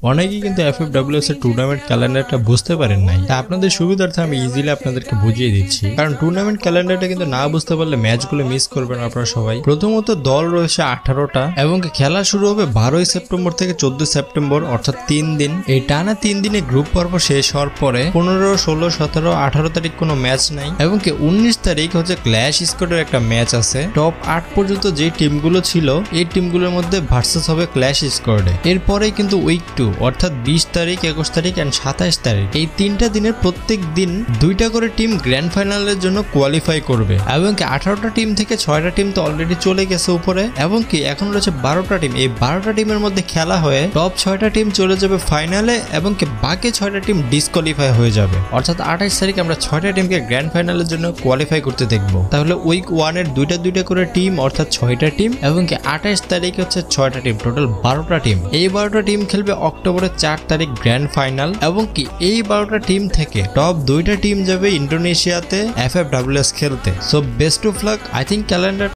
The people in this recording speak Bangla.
অনেকেই কিন্তু এফএফডব্লিউএস এর টুর্নামেন্ট ক্যালেন্ডারটা বুঝতে পারেন নাই। তা আপনাদের সুবিধার্থে আমি ইজিলি আপনাদেরকে বুঝিয়ে দিচ্ছি, কারণ টুর্নামেন্ট ক্যালেন্ডারটা কিন্তু না বুঝতে পারলে ম্যাচগুলো মিস করবেন আপনারা সবাই। প্রথমত দল রয়েছে 18টা এবং খেলা শুরু হবে 12ই সেপ্টেম্বর থেকে 14 সেপ্টেম্বর, অর্থাৎ 3 দিন। এই টানা 3 দিনে গ্রুপ পর্ব শেষ হওয়ার পরে 15, 16, 17, 18 তারিখ কোনো ম্যাচ নাই এবং 19 তারিখ হচ্ছে ক্ল্যাশ স্কোয়াডের একটা ম্যাচ আছে। টপ 8 পর্যন্ত যে টিমগুলো ছিল এই টিমগুলোর মধ্যে ভার্সেস হবে ক্ল্যাশ স্কোয়াডে। এরপরেই কিন্তু উইক 2 অর্থাৎ 20 তারিখ, 21 তারিখ এন্ড 27 তারিখ, এই 3টা দিনের প্রত্যেক দিন 2টা করে টিম গ্র্যান্ড ফাইনালের জন্য কোয়ালিফাই করবে এবং 18টা টিম থেকে 6টা টিম তো অলরেডি চলে গেছে উপরে এবং এখন রয়েছে 12টা টিম। এই 12টা টিমের মধ্যে খেলা হয়ে টপ 6টা টিম চলে যাবে ফাইনালে এবং বাকি 6টা টিম ডিসকোয়ালিফাই হয়ে যাবে। অর্থাৎ 28 তারিখ আমরা 6টা টিমকে গ্র্যান্ড ফাইনালের জন্য কোয়ালিফাই করতে দেখব। তাহলে উইক 1 এর 2টা করে টিম অর্থাৎ 6টা টিম এবং 28 তারিখ হচ্ছে 6টা টিম, টোটাল 12টা টিম। এই 12টা টিম খেলবে অক্টোবরের 4 তারিখ গ্র্যান্ড ফাইনাল এবং এই 12টা টিম থেকে টপ 2টা টিম যাবে ইন্দোনেশিয়াতে এফএফডব্লিউএস খেলতে। So best of luck. I think calendar